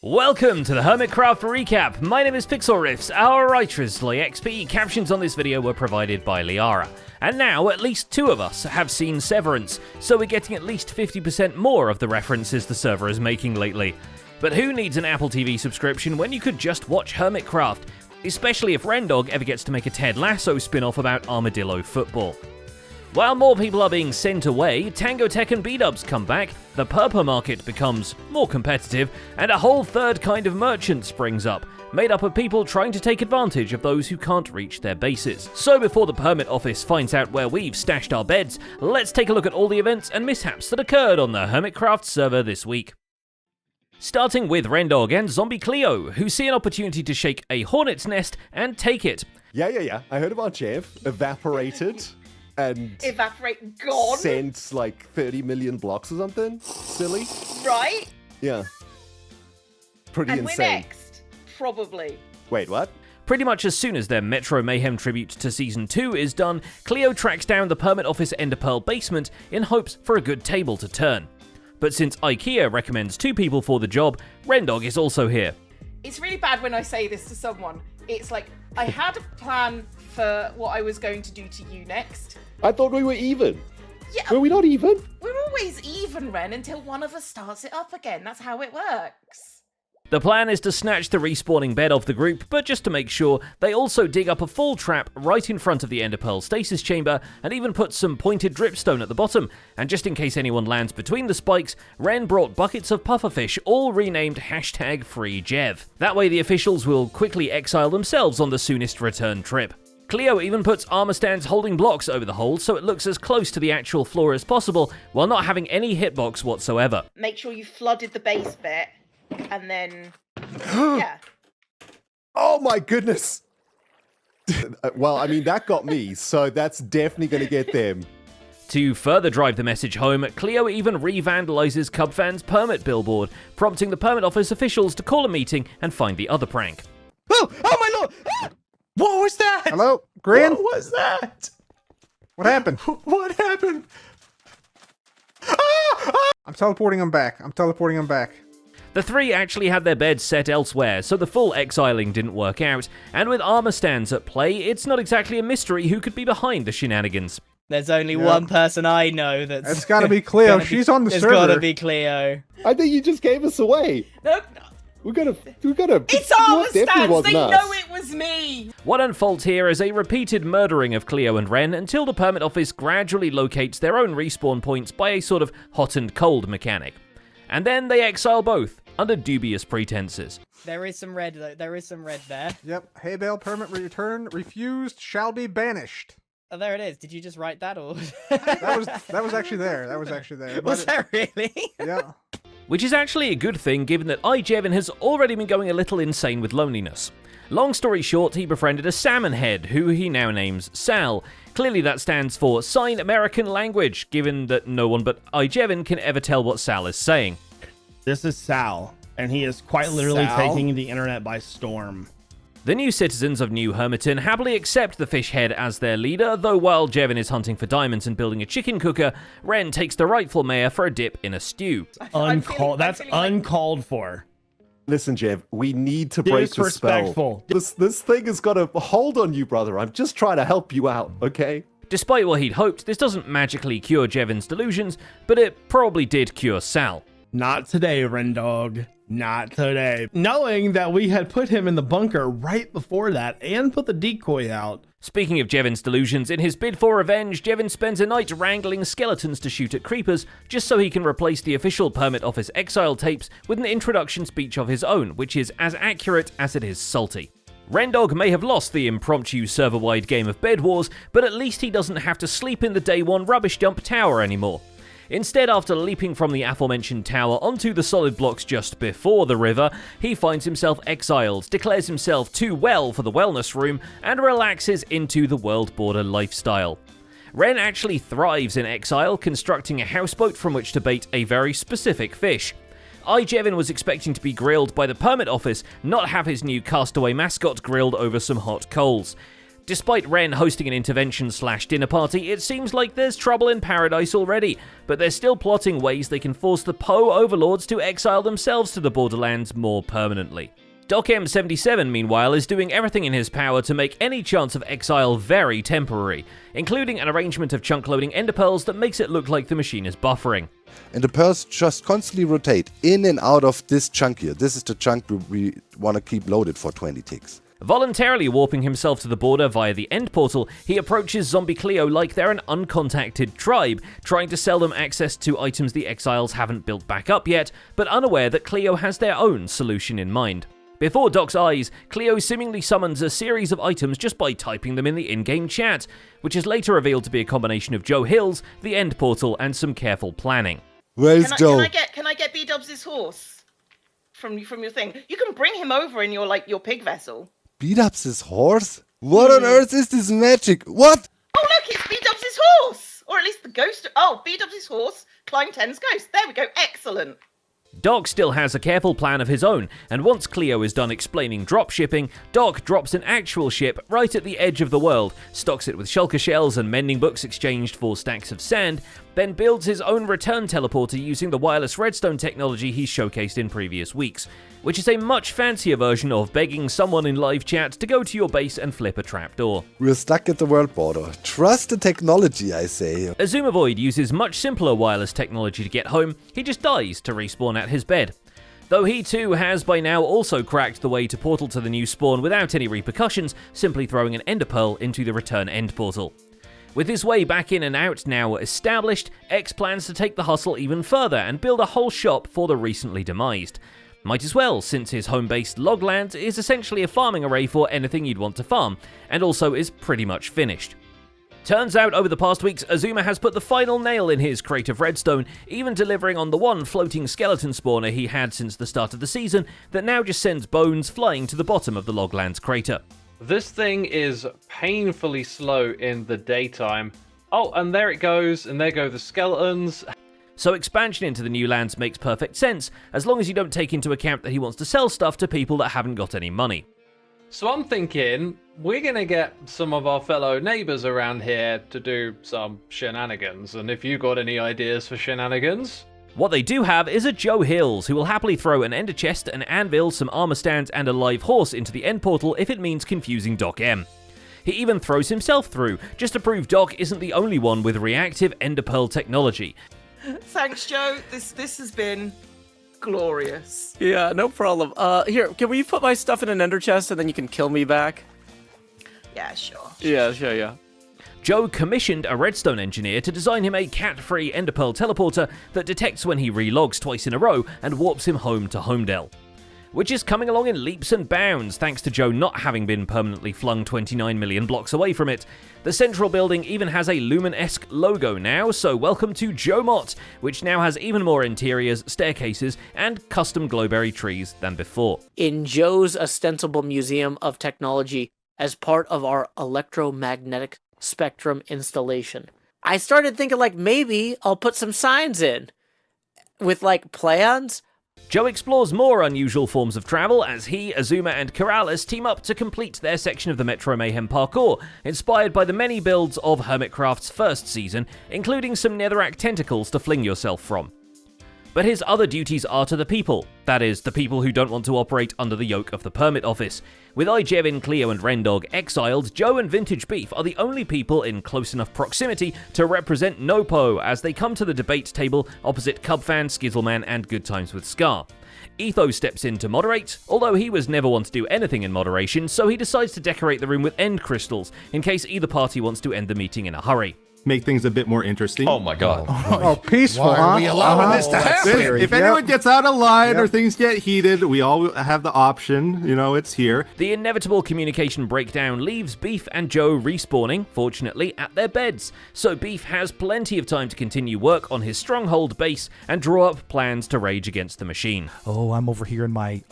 Welcome to the Hermitcraft recap. My name is Pixel Riffs, our writers XP. Captions on this video were provided by Liara. And now, at least 2 of us have seen Severance, so we're getting at least 50% more of the references the server is making lately. But who needs an Apple TV subscription when you could just watch Hermitcraft? Especially if Rendog ever gets to make a Ted Lasso spin-off about armadillo football. While more people are being sent away, Tango Tech and B-Dubs come back, the purple market becomes more competitive, and a whole third kind of merchant springs up, made up of people trying to take advantage of those who can't reach their bases. So before the permit office finds out where we've stashed our beds, let's take a look at all the events and mishaps that occurred on the Hermitcraft server this week. Starting with Rendog and Zombie Cleo, who see an opportunity to shake a hornet's nest and take it. Yeah. I heard about Jeff. Evaporated. And gone. Sent like 30 million blocks or something. Silly. Right? Yeah. Pretty and insane. We're next. Probably. Wait, what? Pretty much as soon as their Metro Mayhem tribute to Season 2 is done, Cleo tracks down the Permit Office Enderpearl basement in hopes for a good table to turn. But since IKEA recommends 2 people for the job, Rendog is also here. It's really bad when I say this to someone. It's like, I had a plan for what I was going to do to you next. I thought we were even. Yeah. Were we not even? We're always even, Ren, until one of us starts it up again. That's how it works. The plan is to snatch the respawning bed off the group, but just to make sure, they also dig up a full trap right in front of the Enderpearl stasis chamber and even put some pointed dripstone at the bottom. And just in case anyone lands between the spikes, Ren brought buckets of pufferfish, all renamed #FreeJev. That way the officials will quickly exile themselves on the soonest return trip. Cleo even puts armor stands holding blocks over the hole so it looks as close to the actual floor as possible while not having any hitbox whatsoever. Make sure you flooded the base bit. And then, yeah. Oh my goodness. Well, I mean, that got me, so that's definitely going to get them. To further drive the message home, Cleo even re-vandalizes Cubfan's permit billboard, prompting the permit office officials to call a meeting and find the other prank. Oh my lord! Ah! What was that? Hello, Gran? What was that? What happened? What happened? I'm teleporting him back. The 3 actually had their beds set elsewhere, so the full exiling didn't work out, and with armor stands at play, it's not exactly a mystery who could be behind the shenanigans. There's only one person I know that's... It's gotta be Cleo. She's on the server. It's gotta be Cleo. I think you just gave us away. No. We gotta. It's armor stands. They know it was me. What unfolds here is a repeated murdering of Cleo and Ren until the permit office gradually locates their own respawn points by a sort of hot and cold mechanic. And then they exile both, under dubious pretenses. There is some red, though. There is some red there. Yep. Hay bale permit return refused shall be banished. Oh, there it is. Did you just write that, or...? That was actually there. Was that really? Yeah. Which is actually a good thing, given that Jevin has already been going a little insane with loneliness. Long story short, he befriended a salmon head, who he now names Sal. Clearly that stands for Sign American Language, given that no one but Jevin can ever tell what Sal is saying. This is Sal, and he is quite literally taking the internet by storm. The new citizens of New Hermiton happily accept the fish head as their leader, though while Jevin is hunting for diamonds and building a chicken cooker, Ren takes the rightful mayor for a dip in a stew. That's uncalled for. Listen, Jeff, we need to break the spell. This thing has got a hold on you, brother. I'm just trying to help you out, okay? Despite what he'd hoped, this doesn't magically cure Jevin's delusions, but it probably did cure Sal. Not today, Rendog. Not today. Knowing that we had put him in the bunker right before that and put the decoy out. Speaking of Jevin's delusions, in his bid for revenge, Jevin spends a night wrangling skeletons to shoot at creepers, just so he can replace the official Permit Office Exile tapes with an introduction speech of his own, which is as accurate as it is salty. Rendog may have lost the impromptu server-wide game of Bed Wars, but at least he doesn't have to sleep in the Day 1 rubbish dump tower anymore. Instead, after leaping from the aforementioned tower onto the solid blocks just before the river, he finds himself exiled, declares himself too well for the wellness room, and relaxes into the world border lifestyle. Ren actually thrives in exile, constructing a houseboat from which to bait a very specific fish. Jevin was expecting to be grilled by the permit office, not have his new castaway mascot grilled over some hot coals. Despite Ren hosting an intervention/dinner party, it seems like there's trouble in paradise already, but they're still plotting ways they can force the Poe overlords to exile themselves to the Borderlands more permanently. Doc M77, meanwhile, is doing everything in his power to make any chance of exile very temporary, including an arrangement of chunk-loading ender pearls that makes it look like the machine is buffering. And the pearls just constantly rotate in and out of this chunk here. This is the chunk we want to keep loaded for 20 ticks. Voluntarily warping himself to the border via the end portal, he approaches Zombie Cleo like they're an uncontacted tribe, trying to sell them access to items the Exiles haven't built back up yet, but unaware that Cleo has their own solution in mind. Before Doc's eyes, Cleo seemingly summons a series of items just by typing them in the in-game chat, which is later revealed to be a combination of Joe Hills, the end portal, and some careful planning. Where's Joe? Can I get B-Dubs' horse from your thing? You can bring him over in your pig vessel. Beat up his horse? What on earth is this magic? What? Oh look, it's B-Dubs' horse! Or at least the ghost. Oh, B-Dubs' horse, climb 10's ghost. There we go, excellent. Doc still has a careful plan of his own, and once Cleo is done explaining dropshipping, Doc drops an actual ship right at the edge of the world, stocks it with shulker shells and mending books exchanged for stacks of sand, then builds his own return teleporter using the wireless redstone technology he's showcased in previous weeks, which is a much fancier version of begging someone in live chat to go to your base and flip a trapdoor. We're stuck at the world border. Trust the technology, I say. Azuma Void uses much simpler wireless technology to get home. He just dies to respawn at his bed. Though he too has by now also cracked the way to portal to the new spawn without any repercussions, simply throwing an ender pearl into the return end portal. With his way back in and out now established, X plans to take the hustle even further and build a whole shop for the recently demised. Might as well, since his home-based Logland is essentially a farming array for anything you'd want to farm, and also is pretty much finished. Turns out over the past weeks, Azuma has put the final nail in his crate of redstone, even delivering on the one floating skeleton spawner he had since the start of the season that now just sends bones flying to the bottom of the Loglands crater. This thing is painfully slow in the daytime. Oh, and there it goes, and there go the skeletons. So expansion into the new lands makes perfect sense, as long as you don't take into account that he wants to sell stuff to people that haven't got any money. So I'm thinking we're going to get some of our fellow neighbors around here to do some shenanigans, and if you got any ideas for shenanigans? What they do have is a Joe Hills, who will happily throw an ender chest, an anvil, some armor stands, and a live horse into the end portal if it means confusing Doc M. He even throws himself through, just to prove Doc isn't the only one with reactive ender pearl technology. Thanks, Joe. This has been glorious. Yeah, no problem. Here, can we put my stuff in an ender chest and then you can kill me back? Yeah, sure. Yeah. Joe commissioned a redstone engineer to design him a cat-free ender pearl teleporter that detects when he relogs twice in a row and warps him home to Homedale. Which is coming along in leaps and bounds thanks to Joe not having been permanently flung 29 million blocks away from it. The central building even has a Lumen-esque logo now, so welcome to Joe Mott, which now has even more interiors, staircases, and custom glowberry trees than before. In Joe's ostensible museum of technology as part of our electromagnetic spectrum installation, I started thinking maybe I'll put some signs in with plans. Joe explores more unusual forms of travel as he, Azuma, and Corrales team up to complete their section of the Metro Mayhem parkour, inspired by the many builds of Hermitcraft's first season, including some netherrack tentacles to fling yourself from. But his other duties are to the people, that is, the people who don't want to operate under the yoke of the Permit Office. With Jevin, Cleo, and Rendog exiled, Joe and Vintage Beef are the only people in close enough proximity to represent Nopo as they come to the debate table opposite Cubfan, Skizzleman, and Good Times with Scar. Etho steps in to moderate, although he was never one to do anything in moderation, so he decides to decorate the room with end crystals, in case either party wants to end the meeting in a hurry. Make things a bit more interesting. Oh my god. Oh, peaceful, huh? Why are we allowing this to happen? If anyone gets out of line or things get heated, we all have the option. It's here. The inevitable communication breakdown leaves Beef and Joe respawning, fortunately, at their beds. So Beef has plenty of time to continue work on his stronghold base and draw up plans to rage against the machine. Oh, I'm over here in my,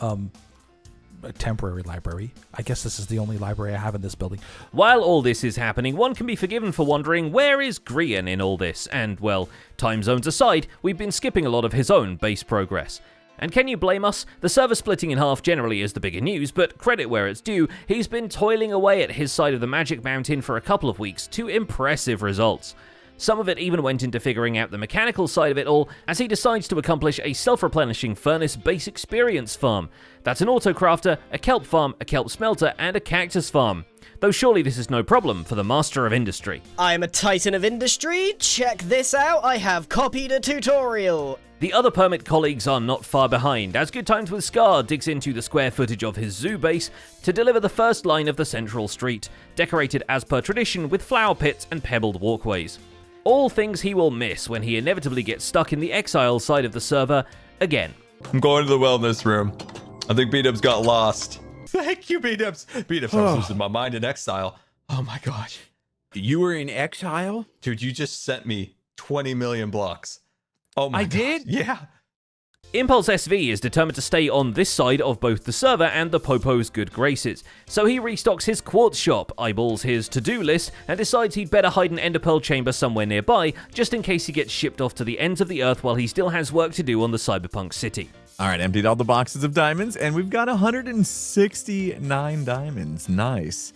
temporary library. I guess this is the only library I have in this building. While all this is happening, one can be forgiven for wondering where is Grian in all this, and well, time zones aside, we've been skipping a lot of his own base progress. And can you blame us? The server splitting in half generally is the bigger news, but credit where it's due, he's been toiling away at his side of the Magic Mountain for a couple of weeks to impressive results. Some of it even went into figuring out the mechanical side of it all, as he decides to accomplish a self-replenishing furnace base experience farm. That's an autocrafter, a kelp farm, a kelp smelter, and a cactus farm. Though surely this is no problem for the master of industry. I'm a titan of industry. Check this out. I have copied a tutorial. The other permit colleagues are not far behind, as Good Times with Scar digs into the square footage of his zoo base to deliver the first line of the central street, decorated as per tradition with flower pits and pebbled walkways. All things he will miss when he inevitably gets stuck in the Exile side of the server again. I'm going to the wellness room. I think B-Dubs got lost. Thank you, B-Dubs. B-Dubs, I was losing my mind in Exile. Oh my gosh. You were in Exile? Dude, you just sent me 20 million blocks. Oh my God. I did? Yeah. Impulse SV is determined to stay on this side of both the server and the Popo's good graces, so he restocks his quartz shop, eyeballs his to-do list, and decides he'd better hide an ender pearl chamber somewhere nearby, just in case he gets shipped off to the ends of the earth while he still has work to do on the cyberpunk city. All right, emptied all the boxes of diamonds, and we've got 169 diamonds. Nice.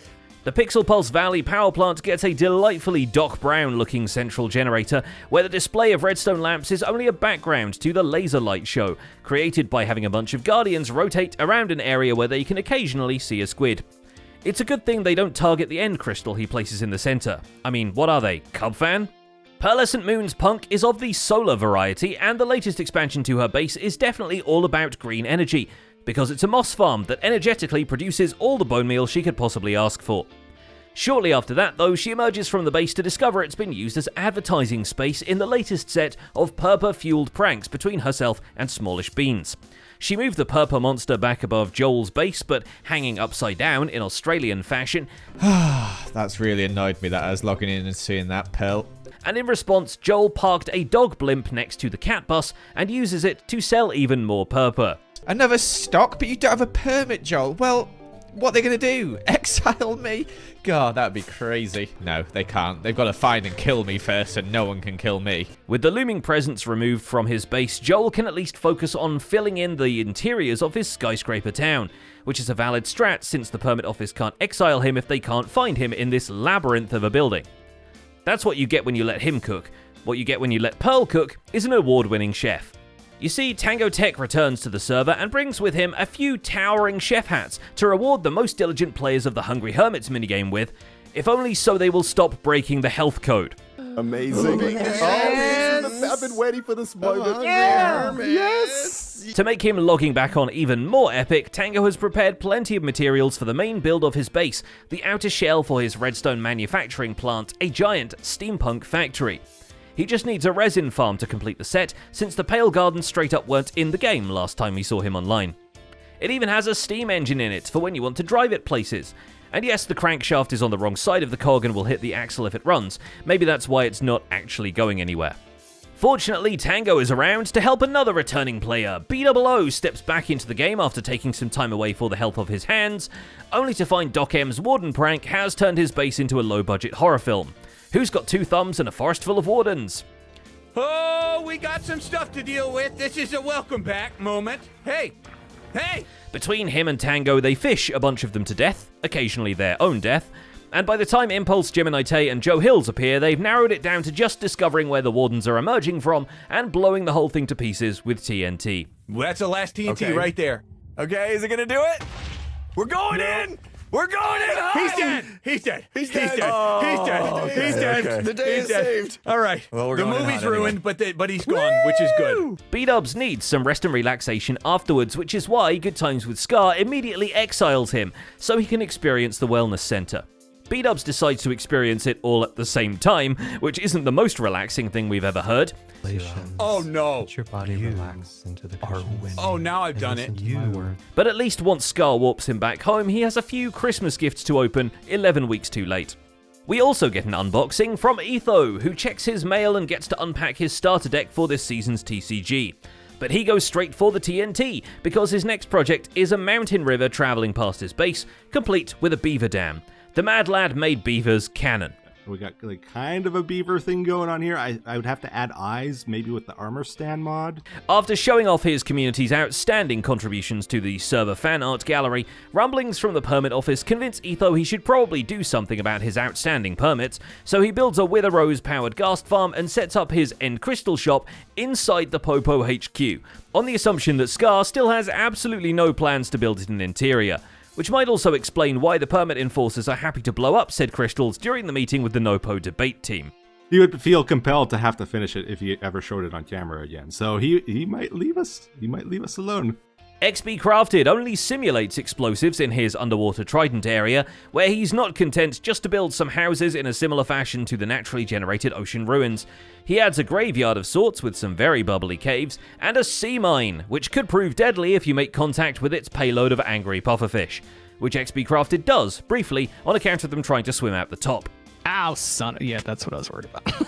The Pixel Pulse Valley power plant gets a delightfully Doc Brown-looking central generator, where the display of redstone lamps is only a background to the laser light show, created by having a bunch of guardians rotate around an area where they can occasionally see a squid. It's a good thing they don't target the end crystal he places in the center. I mean, what are they, Cub fan? Pearlescent Moon's Punk is of the solar variety, and the latest expansion to her base is definitely all about green energy, because it's a moss farm that energetically produces all the bone meal she could possibly ask for. Shortly after that, though, she emerges from the base to discover it's been used as advertising space in the latest set of Purpa-fueled pranks between herself and Smallish Beans. She moved the Purpa monster back above Joel's base, but hanging upside down in Australian fashion. That's really annoyed me that I was logging in and seeing that, Pearl. And in response, Joel parked a dog blimp next to the cat bus and uses it to sell even more Purpa. Another stock, but you don't have a permit, Joel. Well, what are they going to do? Exile me? God, that'd be crazy. No, they can't. They've got to find and kill me first, and no one can kill me. With the looming presence removed from his base, Joel can at least focus on filling in the interiors of his skyscraper town, which is a valid strat since the permit office can't exile him if they can't find him in this labyrinth of a building. That's what you get when you let him cook. What you get when you let Pearl cook is an award-winning chef. You see, Tango Tech returns to the server and brings with him a few towering chef hats to reward the most diligent players of the Hungry Hermits minigame with, if only so they will stop breaking the health code. Amazing. I've been waiting for this moment. Yes! To make him logging back on even more epic, Tango has prepared plenty of materials for the main build of his base, the outer shell for his redstone manufacturing plant, a giant steampunk factory. He just needs a resin farm to complete the set, since the Pale Gardens straight up weren't in the game last time we saw him online. It even has a steam engine in it for when you want to drive it places. And yes, the crankshaft is on the wrong side of the cog and will hit the axle if it runs. Maybe that's why it's not actually going anywhere. Fortunately, Tango is around to help another returning player. B00 steps back into the game after taking some time away for the health of his hands, only to find Doc M's warden prank has turned his base into a low-budget horror film. Who's got two thumbs and a forest full of wardens? Oh, we got some stuff to deal with. This is a welcome back moment. Hey! Between him and Tango, they fish a bunch of them to death, occasionally their own death, and by the time Impulse, Gemini Tay, and Joe Hills appear, they've narrowed it down to just discovering where the wardens are emerging from and blowing the whole thing to pieces with TNT. Well, that's the last TNT right there. Okay, is it gonna do it? We're going in! We're going in! He's dead! He's dead! He's dead! dead! Oh, He's dead! He's dead! okay. The day is saved. All right. Well, the movie's ruined, but he's gone, which is good. B-Dubs needs some rest and relaxation afterwards, which is why Good Times with Scar immediately exiles him, so he can experience the wellness center. B-Dubs decides to experience it all at the same time, which isn't the most relaxing thing we've ever heard. Oh no! Let your body relax into the cushions. Oh, now I've done it. But at least once Scar warps him back home, he has a few Christmas gifts to open 11 weeks too late. We also get an unboxing from Etho, who checks his mail and gets to unpack his starter deck for this season's TCG. But he goes straight for the TNT, because his next project is a mountain river travelling past his base, complete with a beaver dam. The mad lad made beavers canon. We got like kind of a beaver thing going on here. I would have to add eyes, maybe with the armor stand mod. After showing off his community's outstanding contributions to the server fan art gallery, rumblings from the permit office convince Etho he should probably do something about his outstanding permits, so he builds a Wither Rose powered ghast farm and sets up his End Crystal shop inside the Popo HQ, on the assumption that Scar still has absolutely no plans to build it an interior. Which might also explain why the permit enforcers are happy to blow up said crystals during the meeting with the Nopo debate team. He would feel compelled to have to finish it if he ever showed it on camera again. So he might leave us. He might leave us alone. XP Crafted only simulates explosives in his underwater trident area, where he's not content just to build some houses in a similar fashion to the naturally generated ocean ruins. He adds a graveyard of sorts with some very bubbly caves, and a sea mine, which could prove deadly if you make contact with its payload of angry pufferfish, which XP Crafted does, briefly, on account of them trying to swim out the top. Ow, son. Yeah, that's what I was worried about.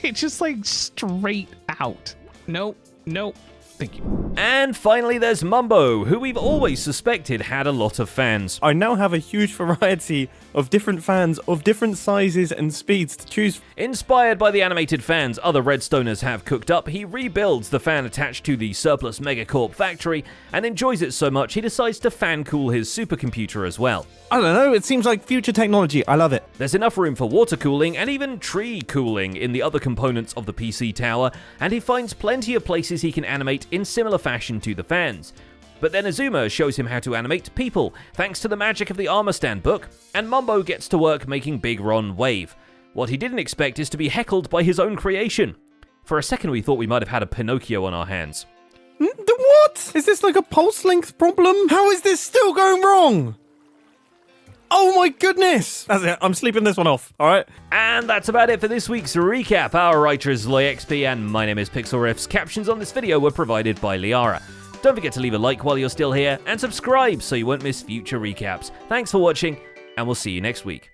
They just like straight out. Nope, nope. Thank you. And finally there's Mumbo, who we've always suspected had a lot of fans. I now have a huge variety of different fans of different sizes and speeds to choose. Inspired by the animated fans other Redstoners have cooked up, he rebuilds the fan attached to the surplus Megacorp factory and enjoys it so much he decides to fan cool his supercomputer as well. I don't know, it seems like future technology. I love it. There's enough room for water cooling and even tree cooling in the other components of the PC tower, and he finds plenty of places he can animate in similar fashion to the fans. But then Azuma shows him how to animate people, thanks to the magic of the Armor Stand book, and Mumbo gets to work making Big Ron wave. What he didn't expect is to be heckled by his own creation. For a second we thought we might have had a Pinocchio on our hands. What? Is this like a pulse length problem? How is this still going wrong? Oh my goodness! That's it, I'm sleeping this one off, alright? And that's about it for this week's recap. Our writer is LoyXP and my name is Pixel Riffs. Captions on this video were provided by Liara. Don't forget to leave a like while you're still here, and subscribe so you won't miss future recaps. Thanks for watching, and we'll see you next week.